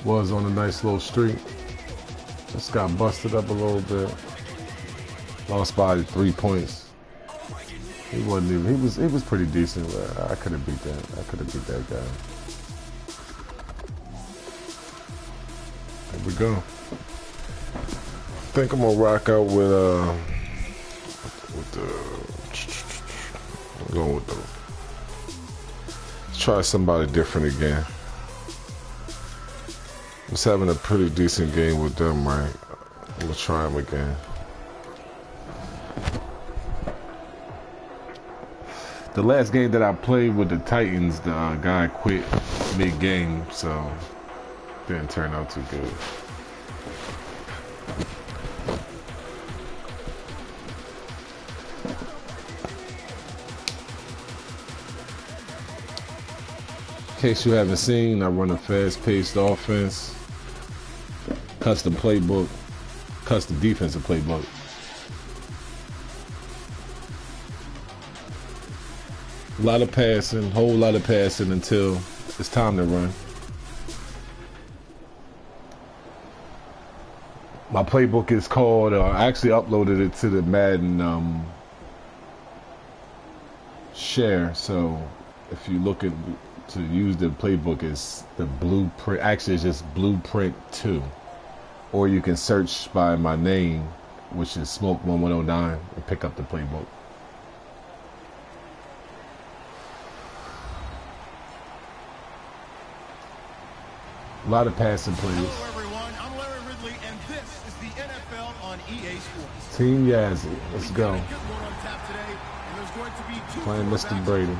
Was on a nice little streak. Just got busted up a little bit. Lost by 3 points. He wasn't even. He was pretty decent. But I could have beat that. I could have beat that guy. Here we go. I think I'm gonna rock out with I'm going with the. Let's try somebody different again. I was having a pretty decent game with them, right? I'm gonna try them again. The last game that I played with the Titans, the guy quit mid-game, so didn't turn out too good. In case you haven't seen, I run a fast-paced offense, custom playbook, custom defensive playbook. A lot of passing, whole lot of passing until it's time to run. My playbook is called, I actually uploaded it to the Madden share, so if you look at to use the playbook, is the blueprint, actually it's just Blueprint 2. Or you can search by my name, which is Smoke1109, and pick up the playbook. A lot of passing plays. Hello everyone, I'm Larry Ridley, and this is the NFL on EA Sports. Team Yazzie, let's go. Playing Mr. Brady.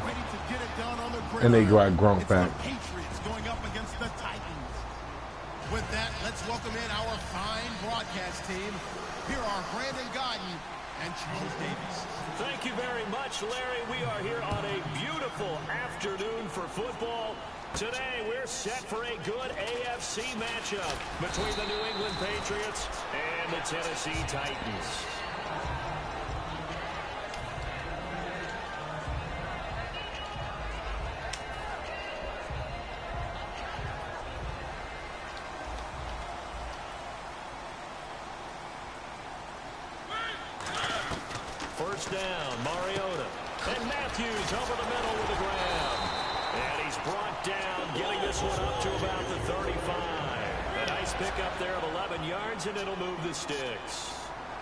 And they got Gronk back. The Patriots going up against the Titans. With that, let's welcome in our fine broadcast team. Here are Brandon Godden and Charles Davis. Thank you very much, Larry. We are here on a beautiful afternoon for football. Today, we're set for a good AFC matchup between the New England Patriots and the Tennessee Titans. First down, Mariota. And Matthews over the middle with a grab. And he's brought down, getting this one up to about the 35. A nice pickup there of 11 yards, and it'll move the sticks.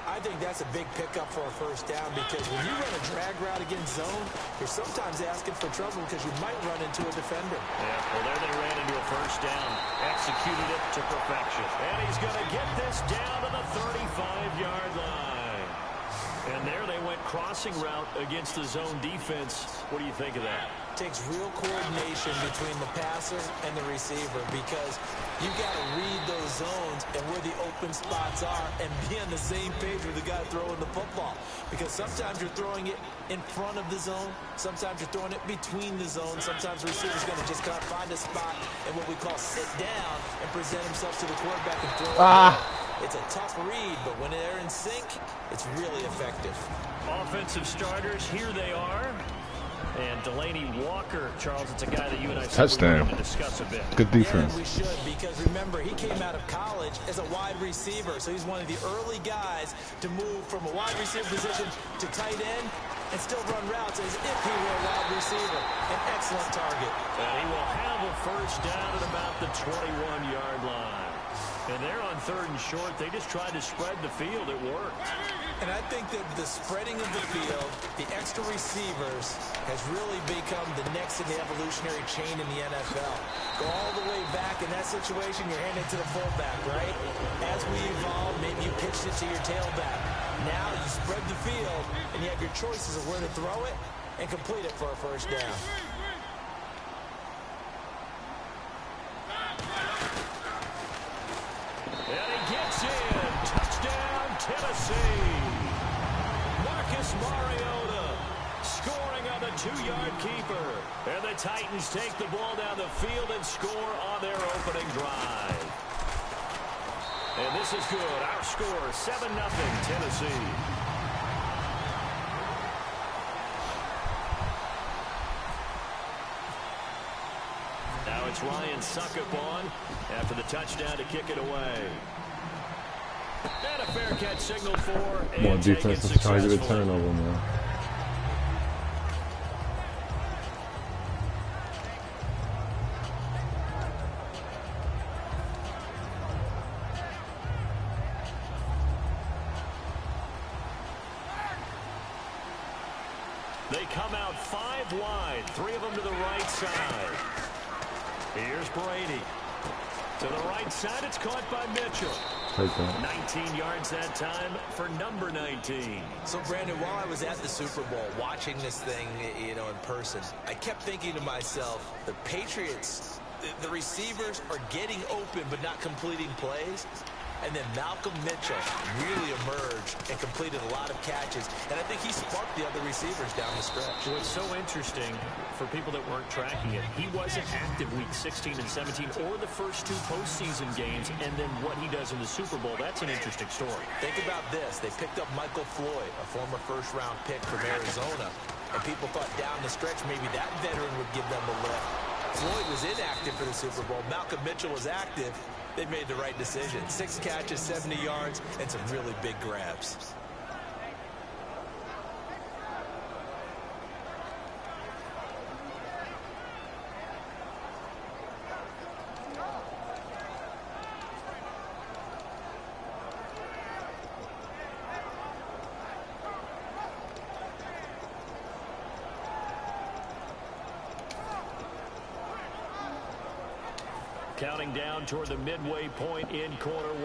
I think that's a big pickup for a first down, because when you run a drag route against zone, you're sometimes asking for trouble because you might run into a defender. Yeah, well, there they ran into a first down. Executed it to perfection. And he's going to get this down to the 35-yard line. And there they went crossing route against the zone defense. What do you think of that? Takes real coordination between the passer and the receiver, because you got to read those zones and where the open spots are and be on the same page with the guy throwing the football. Because sometimes you're throwing it in front of the zone. Sometimes you're throwing it between the zones. Sometimes the receiver's going to just kind of find a spot and what we call sit down and present himself to the quarterback and throw it. It's a tough read, but when they're in sync, it's really effective. Offensive starters, here they are. And Delaney Walker, Charles, it's a guy that you and I Touchdown. to discuss a bit. Good defense. And we should, because remember, he came out of college as a wide receiver, so he's one of the early guys to move from a wide receiver position to tight end and still run routes as if he were a wide receiver. An excellent target. And he will have a first down at about the 21-yard line. And they're on 3rd and short. They just tried to spread the field. It worked. And I think that the spreading of the field, the extra receivers, has really become the next in the evolutionary chain in the NFL. Go all the way back in that situation, you're handing it to the fullback, right? As we evolve, maybe you pitched it to your tailback. Now you spread the field, and you have your choices of where to throw it and complete it for a first down. And he gets in. Touchdown, Tennessee. Marcus Mariota scoring on the 2-yard keeper. And the Titans take the ball down the field and score on their opening drive. And this is good. Our score, 7-0, Tennessee. Now it's Ryan Suckup on after the touchdown to kick it away. And a fair catch signaled for. More defense is trying to get a turnover, man. They come out 5 wide, 3 of them to the right side. Here's Brady. To the right side, it's caught by Mitchell. 19 yards that time for number 19. So, Brandon, while I was at the Super Bowl watching this thing, in person, I kept thinking to myself, the Patriots, the receivers are getting open but not completing plays. And then Malcolm Mitchell really emerged and completed a lot of catches. And I think he sparked the other receivers down the stretch. What's so interesting for people that weren't tracking it, he wasn't active week 16 and 17 or the first 2 postseason games. And then what he does in the Super Bowl, that's an interesting story. Think about this. They picked up Michael Floyd, a former first-round pick from Arizona. And people thought down the stretch maybe that veteran would give them a lift. Floyd was inactive for the Super Bowl. Malcolm Mitchell was active. They made the right decision. 6 catches, 70 yards, and some really big grabs. Counting down toward the midway point in quarter 1.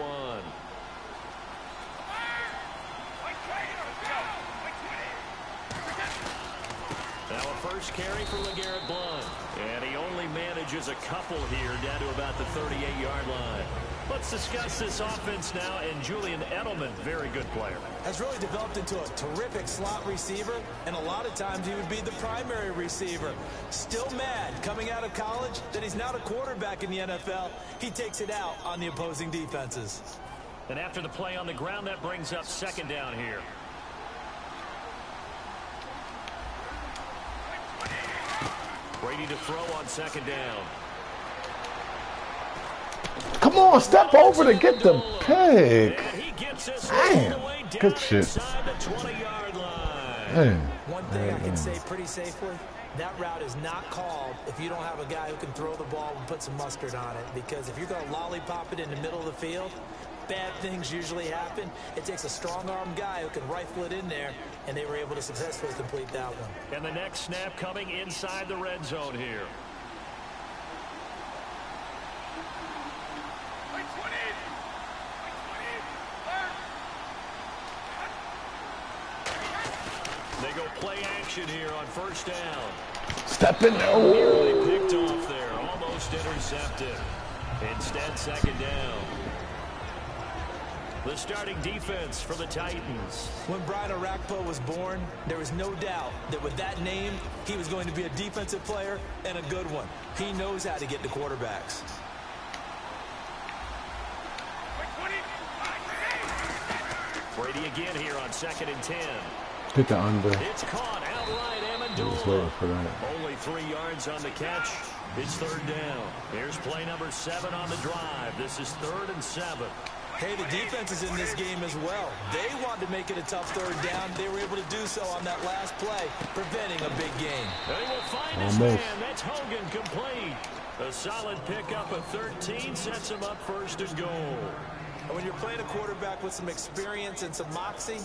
Now a first carry for LeGarrette Blount. And he only manages a couple here down to about the 38-yard line. Let's discuss this offense now. And Julian Edelman, very good player. Has really developed into a terrific slot receiver. And a lot of times he would be the primary receiver. Still mad coming out of college that he's now a quarterback in the NFL. He takes it out on the opposing defenses. And after the play on the ground, that brings up 2nd down here. Brady to throw on 2nd down. Come on, step over to get the pick. Damn, good shit. Man. One thing I can say pretty safely, that route is not called if you don't have a guy who can throw the ball and put some mustard on it. Because if you're going to lollipop it in the middle of the field, bad things usually happen. It takes a strong-arm guy who can rifle it in there, and they were able to successfully complete that one. And the next snap coming inside the red zone here. They go play action here on 1st down. Step in there. Nearly picked off there, almost intercepted. Instead, 2nd down. The starting defense for the Titans. When Brian Orakpo was born, there was no doubt that with that name, he was going to be a defensive player and a good one. He knows how to get to quarterbacks. Brady again here on 2nd and 10. Hit the under. It's caught outright, Amendola. Only 3 yards on the catch. It's 3rd down. Here's play number 7 on the drive. This is 3rd and 7. Hey, the defense is in this game as well. They wanted to make it a tough 3rd down. They were able to do so on that last play, preventing a big gain. They will find his man. That's Hogan complete. A solid pickup of 13 sets him up 1st and goal. And when you're playing a quarterback with some experience and some moxie,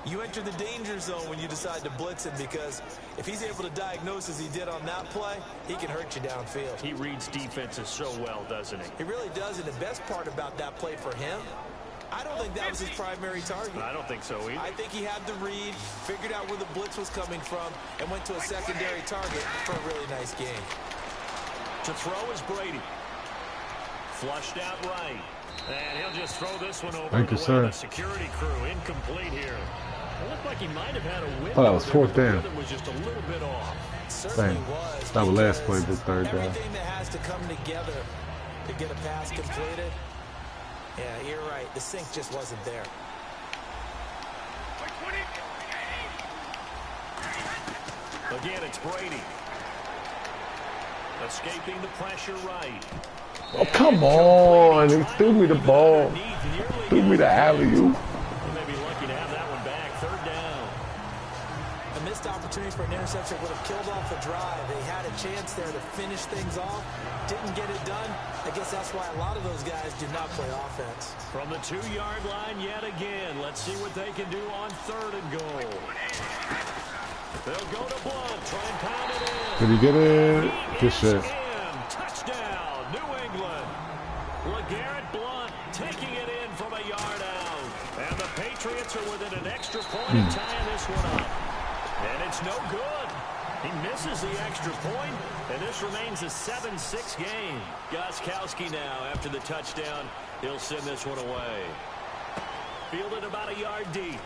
you enter the danger zone when you decide to blitz him, because if he's able to diagnose as he did on that play, he can hurt you downfield. He reads defenses so well, doesn't he? He really does, and the best part about that play for him, I don't think that was his primary target. I don't think so either. I think he had the read, figured out where the blitz was coming from, and went to a secondary target for a really nice game. To throw is Brady. Flushed out right. And he'll just throw this one over the security crew. Incomplete here. It looked like he might have had a win. Oh, that was 4th down. It was just a little bit off. Certainly was. That was last play, but 3rd down. Everything that has to come together to get a pass completed. Yeah, you're right. The sync just wasn't there. Again, it's Brady. Escaping the pressure right. Oh, come on. He threw me the ball. Threw me the alley-oop. They may be lucky to have that one back. Third down. A missed opportunity for an interception would have killed off the drive. They had a chance there to finish things off. Didn't get it done. I guess that's why a lot of those guys do not play offense. From the 2-yard line yet again. Let's see what they can do on 3rd and goal. They'll go to Blunt. Try and pound it in. Did he get it? Good shit. Touchdown, New England. LeGarrette Blunt taking it in from a yard out. And the Patriots are within an extra point of tying this one up. And it's no good. He misses the extra point, and this remains a 7-6 game. Gostkowski now, after the touchdown, he'll send this one away. Fielded about a yard deep.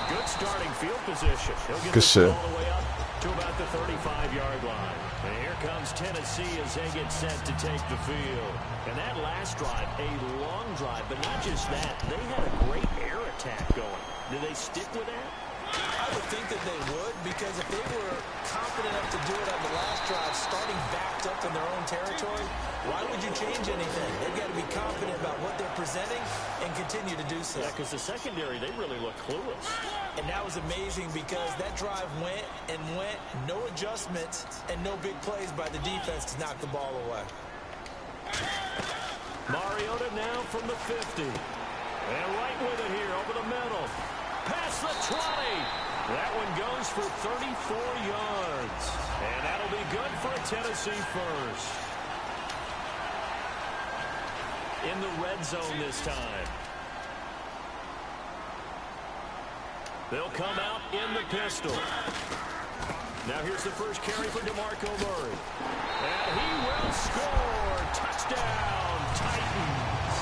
Good starting field position. He'll get this all the way up to about the 35-yard line. And here comes Tennessee as they get set to take the field. And that last drive, a long drive, but not just that. They had a great air attack going. Do they stick with that? I would think that they would, because if they were confident enough to do it on the last drive, starting backed up in their own territory, why would you change anything? They've got to be confident about what they're presenting and continue to do so. Yeah, because the secondary, they really look clueless. And that was amazing because that drive went and went, no adjustments, and no big plays by the defense to knock the ball away. Mariota now from the 50. And right with it here over the middle. Past the 20. That one goes for 34 yards. And that'll be good for a Tennessee first. In the red zone this time. They'll come out in the pistol. Now here's the first carry for DeMarco Murray. And he will score. Touchdown, Titans.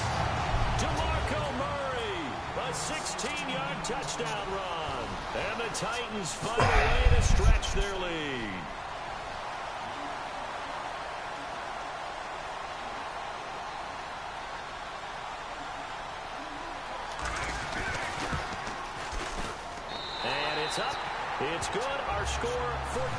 DeMarco Murray, a 16-yard touchdown run. And the Titans find a way to stretch their lead. And it's up. It's good. Our score,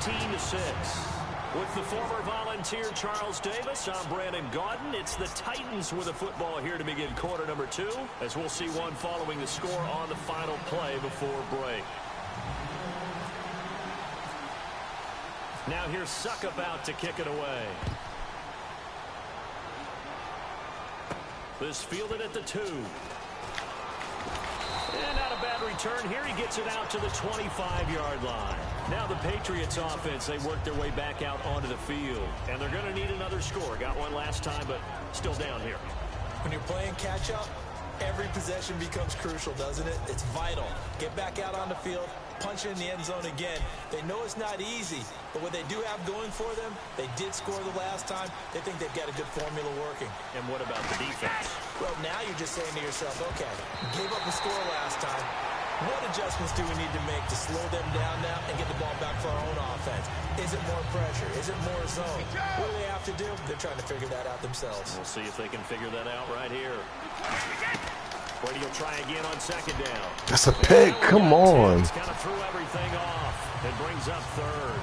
14-6. With the former Volunteer Charles Davis, I'm Brandon Gaudin. It's the Titans with the football here to begin quarter number 2, as we'll see one following the score on the final play before break. Now here's Suckup out to kick it away. This fielded at the 2. And not a bad return here. He gets it out to the 25-yard line. Now the Patriots offense, they work their way back out onto the field. And they're going to need another score. Got one last time, but still down here. When you're playing catch-up, every possession becomes crucial, doesn't it? It's vital. Get back out on the field, punch it in the end zone again. They know it's not easy, but what they do have going for them, they did score the last time. They think they've got a good formula working. And what about the defense? Well, now you're just saying to yourself, okay, gave up a score last time. What adjustments do we need to make to slow them down now and get the ball back for our own offense? Is it more pressure? Is it more zone? What do they have to do? They're trying to figure that out themselves. We'll see if they can figure that out right here. Brady will try again on second down. That's a pick. Come on. It's kind of threw everything off. It brings up third.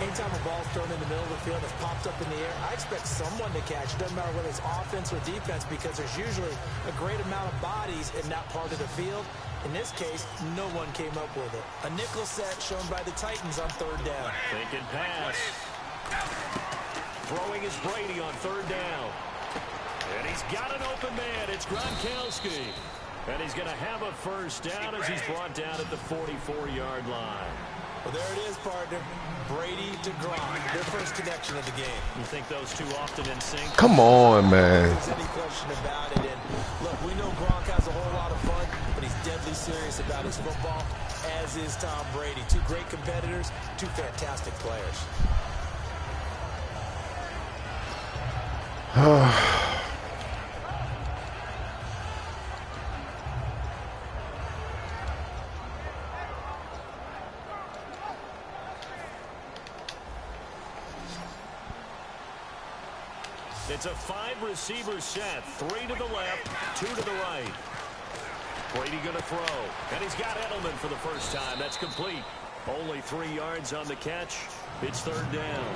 Anytime a ball's thrown in the middle of the field that's popped up in the air, I expect someone to catch. It doesn't matter whether it's offense or defense, because there's usually a great amount of bodies in that part of the field. In this case, no one came up with it. A nickel set shown by the Titans on third down. Thinking pass. Throwing is Brady on third down. And he's got an open man. It's Gronkowski. And he's going to have a first down as he's brought down at the 44-yard line. Well, there it is, partner. Brady to Gronk, their first connection of the game. You think those two often in sync? Come on, man. There's any question about it. And look, we know Gronk has a whole lot of fun, but he's deadly serious about his football, as is Tom Brady. Two great competitors, two fantastic players. It's a 5-receiver set. 3 to the left, 2 to the right. Brady going to throw. And he's got Edelman for the first time. That's complete. Only 3 yards on the catch. It's third down.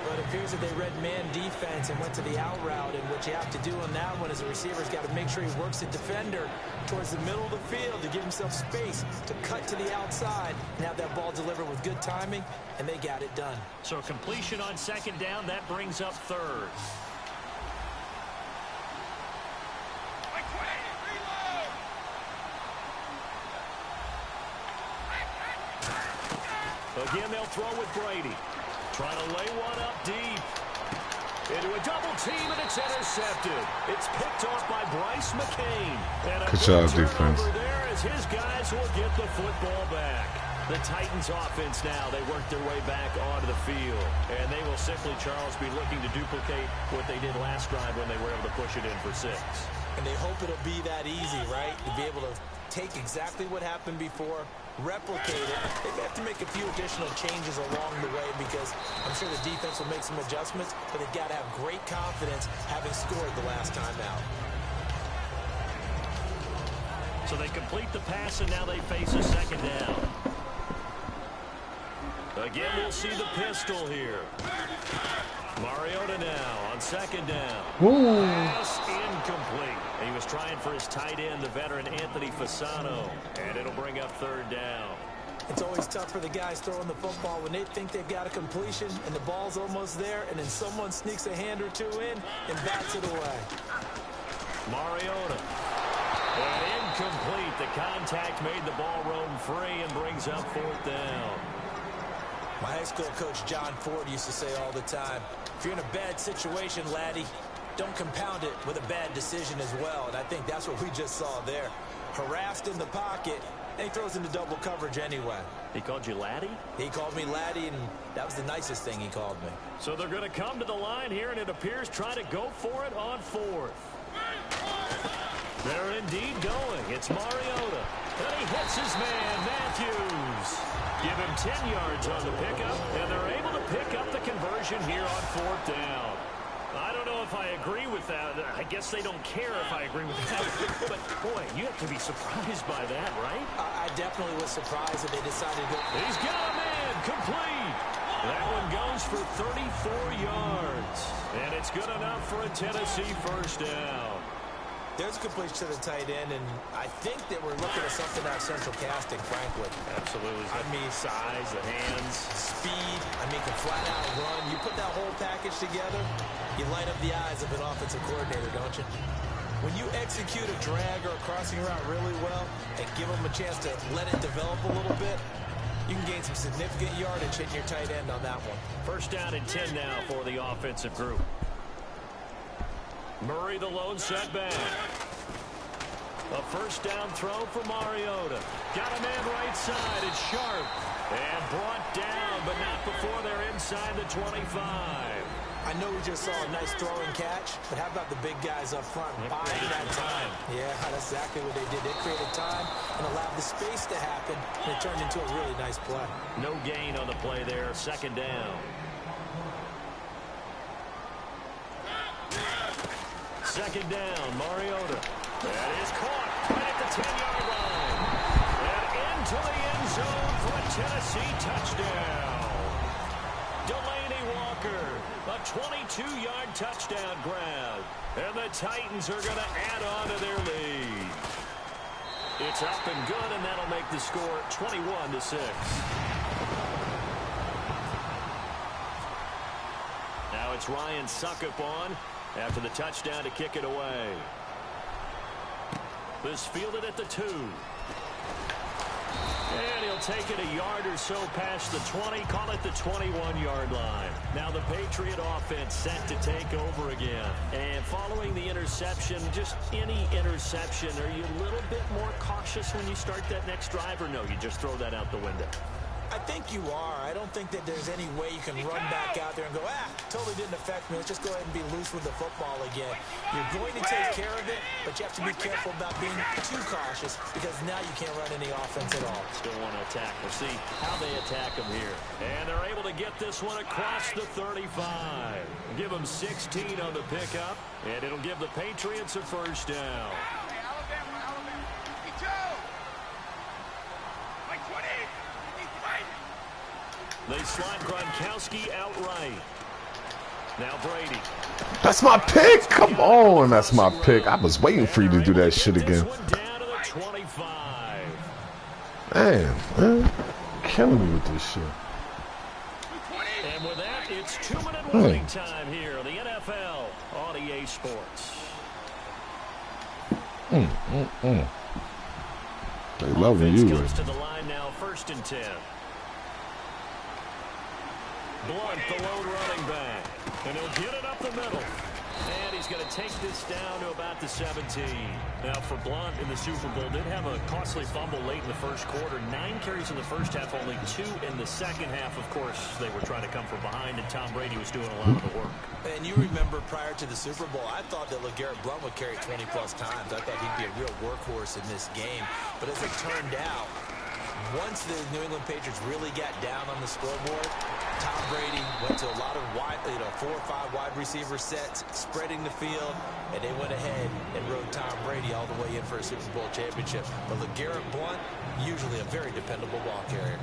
But it appears that they read man defense and went to the out route. And what you have to do on that one is the receiver's got to make sure he works the defender towards the middle of the field to give himself space to cut to the outside and have that ball delivered with good timing, and they got it done. So completion on second down, that brings up third. Again, they'll throw with Brady. Trying to lay one up deep. Into a double team, and it's intercepted. It's picked off by Bryce McCain. And a good job, defense. There as his guys will get the football back. The Titans offense now, they work their way back onto the field. And they will simply, Charles, be looking to duplicate what they did last drive when they were able to push it in for 6. And they hope it'll be that easy, right? To be able to take exactly what happened before, replicate it. They have to make a few additional changes along the way because I'm sure the defense will make some adjustments, but they've got to have great confidence having scored the last time out. So they complete the pass, and now they face a second down. Again, we'll see the pistol here. Mariota now on second down. Ooh. Pass incomplete. He was trying for his tight end, the veteran Anthony Fasano, and it'll bring up third down. It's always tough for the guys throwing the football when they think they've got a completion and the ball's almost there, and then someone sneaks a hand or two in and bats it away. Mariota. And incomplete. The contact made the ball roam free and brings up fourth down. My high school coach, John Ford, used to say all the time, if you're in a bad situation, laddie, don't compound it with a bad decision as well. And I think that's what we just saw there. Harassed in the pocket, and he throws into double coverage anyway. He called you laddie? He called me laddie, and that was the nicest thing he called me. So they're going to come to the line here, and it appears trying to go for it on fourth. They're indeed going. It's Mariota. And he hits his man, Matthews. Give him 10 yards on the pickup, and they're able to pick up the conversion here on fourth down. I don't know if I agree with that. I guess they don't care if I agree with that. But, boy, you have to be surprised by that, right? I definitely was surprised that they decided to go. He's got a man, complete. That one goes for 34 yards. And it's good enough for a Tennessee first down. There's a completion to the tight end, and I think that we're looking at something out of central casting, frankly. Absolutely. I mean, size, the hands. Speed. I mean, can flat out run. You put that whole package together, you light up the eyes of an offensive coordinator, don't you? When you execute a drag or a crossing route really well and give them a chance to let it develop a little bit, you can gain some significant yardage hitting your tight end on that one. First down and 10 now for the offensive group. Murray the lone setback. A first down throw for Mariota. Got a man right side. It's sharp. And brought down, but not before they're inside the 25. I know we just saw a nice throw and catch, but how about the big guys up front buying that time? Yeah, that's exactly what they did. They created time and allowed the space to happen, and it turned into a really nice play. No gain on the play there. Second down. Second down, Mariota. That is caught right at the 10-yard line. And into the end zone for a Tennessee touchdown. Delaney Walker, a 22-yard touchdown grab. And the Titans are going to add on to their lead. It's up and good, and that'll make the score 21-6. Now it's Ryan Suckup on after the touchdown to kick it away. This fielded at the 2. And he'll take it a yard or so past the 20, call it the 21-yard line. Now the Patriot offense set to take over again. And following the interception, just any interception, are you a little bit more cautious when you start that next drive, or no, you just throw that out the window? I think you are. I don't think that there's any way you can run back out there and go, totally didn't affect me. Let's just go ahead and be loose with the football again. You're going to take care of it, but you have to be careful about being too cautious because now you can't run any offense at all. Still want to attack. We'll see how they attack them here. And they're able to get this one across the 35. Give them 16 on the pickup, and it'll give the Patriots a first down. Alabama. They slide Gronkowski outright. Now Brady. That's my pick. Come on, that's my pick. I was waiting for you to do that shit again. Damn, man. Killing me with this shit. And with that, it's 2-minute warning time here on the NFL on EA Sports. They loving you. Goes to the line now, 1st and 10. Blunt, the lone running back. And he'll get it up the middle. And he's going to take this down to about the 17. Now, for Blunt in the Super Bowl, did have a costly fumble late in the first quarter. 9 carries in the first half, only 2 in the second half. Of course, they were trying to come from behind, and Tom Brady was doing a lot of the work. And you remember prior to the Super Bowl, I thought that LeGarrette Blount would carry 20-plus times. I thought he'd be a real workhorse in this game. But as it turned out, once the New England Patriots really got down on the scoreboard, Tom Brady went to a lot of 4 or 5 wide receiver sets, spreading the field, and they went ahead and rode Tom Brady all the way in for a Super Bowl championship. But LeGarrette Blount, usually a very dependable ball carrier.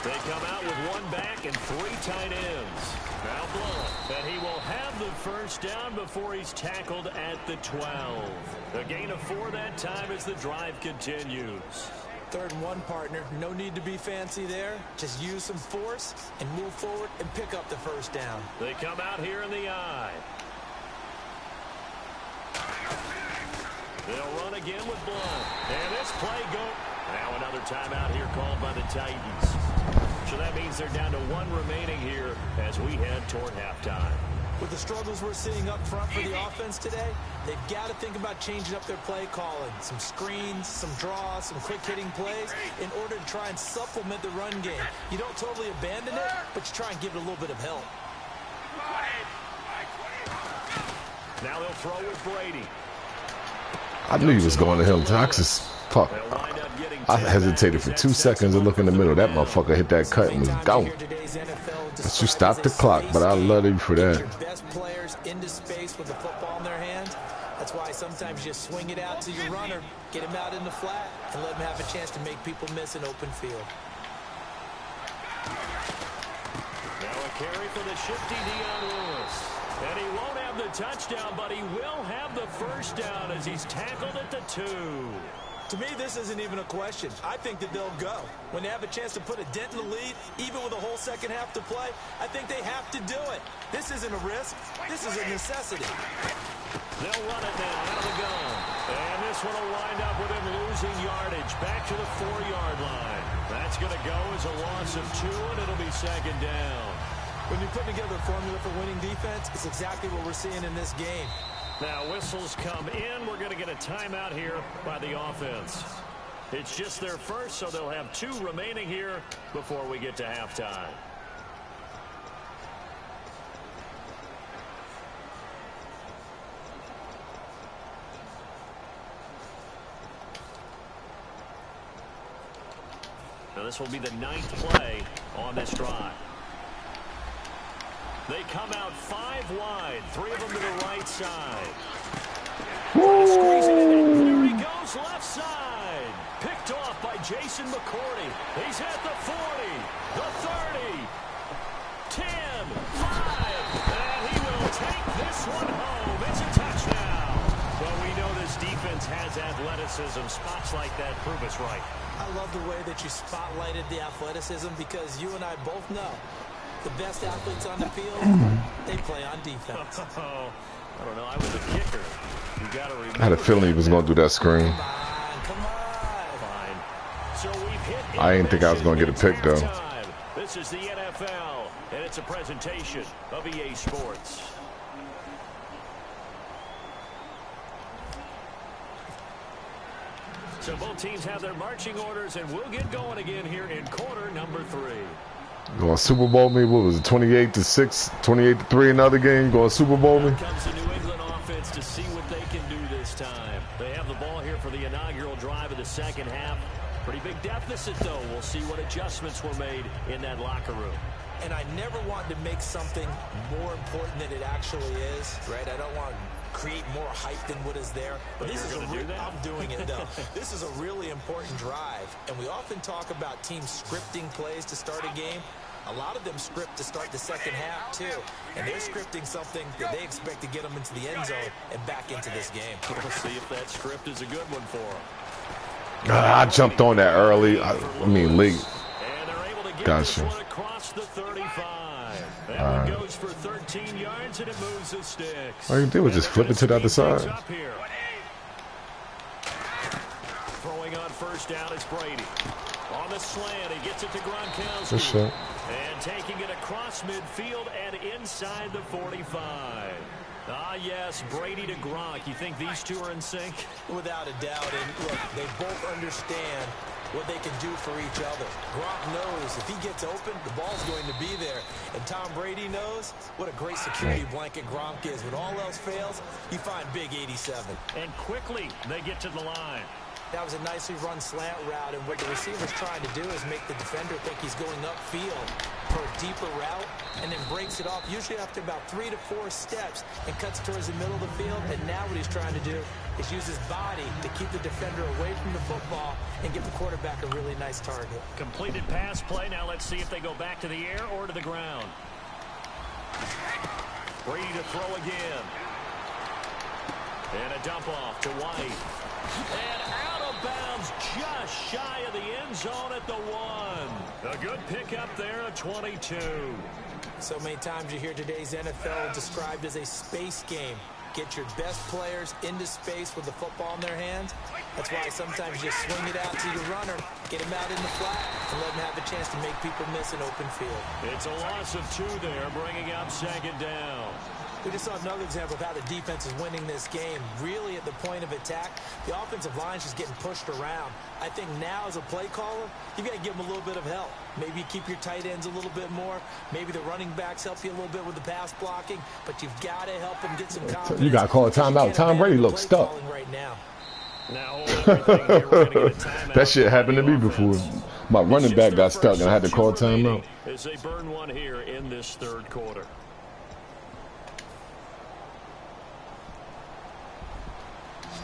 They come out with 1 back and 3 tight ends. Now Blount, and he will have the first down before he's tackled at the 12. A gain of 4 that time as the drive continues. 3rd and 1, partner. No need to be fancy there. Just use some force and move forward and pick up the first down. They come out here in the I. They'll run again with Blount. And this play Now another timeout here called by the Titans. So that means they're down to 1 remaining here as we head toward halftime. With the struggles we're seeing up front for the offense today, they've got to think about changing up their play calling. Some screens, some draws, some quick-hitting plays in order to try and supplement the run game. You don't totally abandon it, but you try and give it a little bit of help. Now they'll throw with Brady. I knew he was going to him. Texas. Fuck. I hesitated for 2 seconds to look in the middle. That motherfucker hit that cut and was gone. But you stopped the clock, but I love you for that. Best players into space with the football in their hands. That's why sometimes you just swing it out to your runner, get him out in the flat, and let him have a chance to make people miss an open field. Now a carry for the shifty Dion Lewis. And he won't have the touchdown, but he will have the first down as he's tackled at the 2. To me, this isn't even a question. I think that they'll go. When they have a chance to put a dent in the lead, even with a whole second half to play, I think they have to do it. This isn't a risk. This is a necessity. They'll run it now out of the gun. And this one will wind up with him losing yardage back to the 4-yard line. That's going to go as a loss of 2, and it'll be 2nd down. When you put together a formula for winning defense, it's exactly what we're seeing in this game. Now whistles come in. We're going to get a timeout here by the offense. It's just their first, so they'll have 2 remaining here before we get to halftime. Now this will be the 9th play on this drive. They come out 5 wide, 3 of them to the right side. Squeeze it in. There he goes, left side. Picked off by Jason McCourty. He's at the 40, the 30, 10, 5, and he will take this one home. It's a touchdown. Well, we know this defense has athleticism. Spots like that prove us right. I love the way that you spotlighted the athleticism because you and I both know the best athletes on the field, they play on defense. I don't know. I was a kicker. You got to remember. I had a feeling he was going to do that screen. Come on. Fine. So we've hit. I didn't think I was going to get a pick, though. This is the NFL, and it's a presentation of EA Sports. So both teams have their marching orders, and we'll get going again here in quarter number 3. Going Super Bowl me? What was it, 28-6, 28-3 another game? Going Super Bowl me? Here comes the New England offense to see what they can do this time. They have the ball here for the inaugural drive of the second half. Pretty big deficit, though. We'll see what adjustments were made in that locker room. And I never want to make something more important than it actually is, right? I don't want to create more hype than what is there. But this is I'm doing it, though. This is a really important drive. And we often talk about teams scripting plays to start a game. A lot of them script to start the second half, too. And they're scripting something that they expect to get them into the end zone and back into this game. We'll see if that script is a good one for them. I jumped on that early. I mean, late. And they're able to get Gotcha. this one across the 35. That one goes for 13 yards, and it moves the sticks. All you do is just flip it to the other side. Throwing on first down is Brady. On the slant, he gets it to Gronkowski. Good shot. And taking it across midfield and inside the 45. Ah, yes, Brady to Gronk. You think these two are in sync? Without a doubt. And look, they both understand what they can do for each other. Gronk knows if he gets open, the ball's going to be there. And Tom Brady knows what a great security blanket Gronk is. When all else fails, you find big 87. And quickly, they get to the line. That was a nicely run slant route, and what the receiver's trying to do is make the defender think he's going upfield for a deeper route, and then breaks it off, usually after about 3 to 4 steps, and cuts towards the middle of the field. And now what he's trying to do is use his body to keep the defender away from the football and give the quarterback a really nice target. Completed pass play. Now let's see if they go back to the air or to the ground. Brady to throw again. And a dump off to White. And out of bounds just shy of the end zone at the 1. A good pickup there at 22. So many times you hear today's NFL described as a space game. Get your best players into space with the football in their hands. That's why sometimes you swing it out to your runner, get him out in the flat, and let him have a chance to make people miss an open field. It's a loss of 2 there, bringing up second down. We just saw another example of how the defense is winning this game. Really at the point of attack, the offensive line is just getting pushed around. I think now as a play caller, you've got to give them a little bit of help. Maybe you keep your tight ends a little bit more. Maybe the running backs help you a little bit with the pass blocking. But you've got to help them get some confidence. You got to call a timeout. Tom Brady looks stuck. Right now. That shit happened to me before. My running back got stuck and I had to call a timeout. As they burn one here in this third quarter.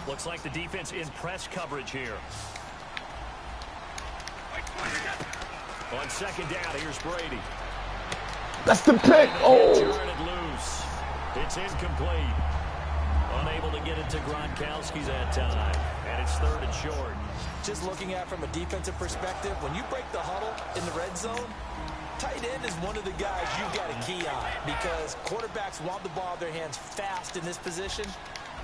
Looks like the defense in press coverage here. On second down, here's Brady. That's the pick. Oh. Turn it loose. It's incomplete. Unable to get it to Gronkowski's that time. And it's third and short. Just looking at it from a defensive perspective, when you break the huddle in the red zone, tight end is one of the guys you've got to key on because quarterbacks want the ball in their hands fast in this position.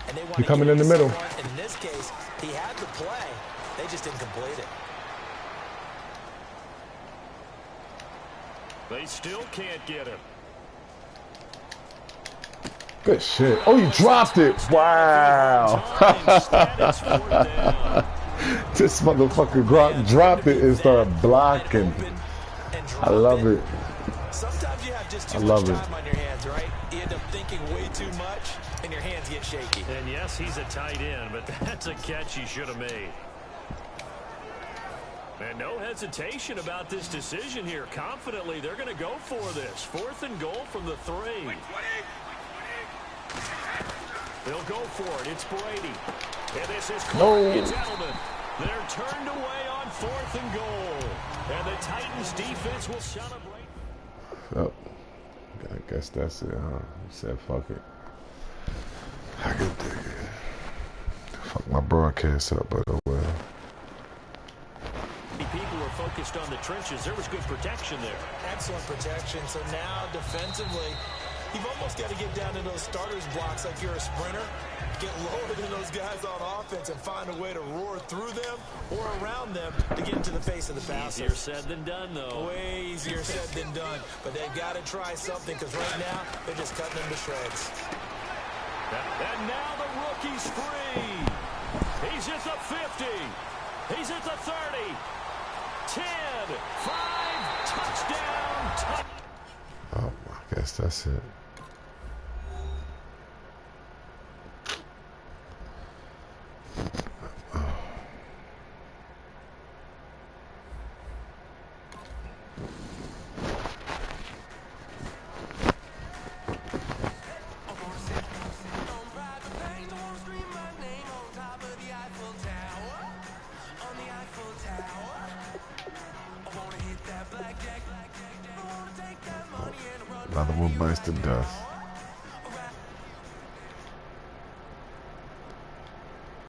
And they want to coming in the middle. And in this case, he had the play. They just didn't complete it. They still can't get him. Good shit. Oh, you dropped it. Wow. This motherfucker dropped it and started blocking. I love it. Sometimes you have just too much time on your hands, right? You end up thinking way too much, and your hands get shaky. And yes, he's a tight end, but that's a catch he should have made. And no hesitation about this decision here. Confidently, they're going to go for this. 4th and goal from the 3. They'll go for it. It's Brady. And this is gentlemen. They're turned away on 4th and goal. And the Titans defense will celebrate. Oh, I guess that's it, huh? He said, fuck it. I can dig it. Fuck my broadcast up, but oh well. People were focused on the trenches. There was good protection there. Excellent protection. So now defensively, you've almost got to get down to those starters blocks like you're a sprinter. Get lower than those guys on offense and find a way to roar through them or around them to get into the face of the passer. Easier said than done, though. Way easier said than done. But they've got to try something because right now they're just cutting them to shreds. And now the rookie's free. He's at the 50. He's at the 30. 10, 5, touchdown. Oh, I guess that's it. Another one bites the dust.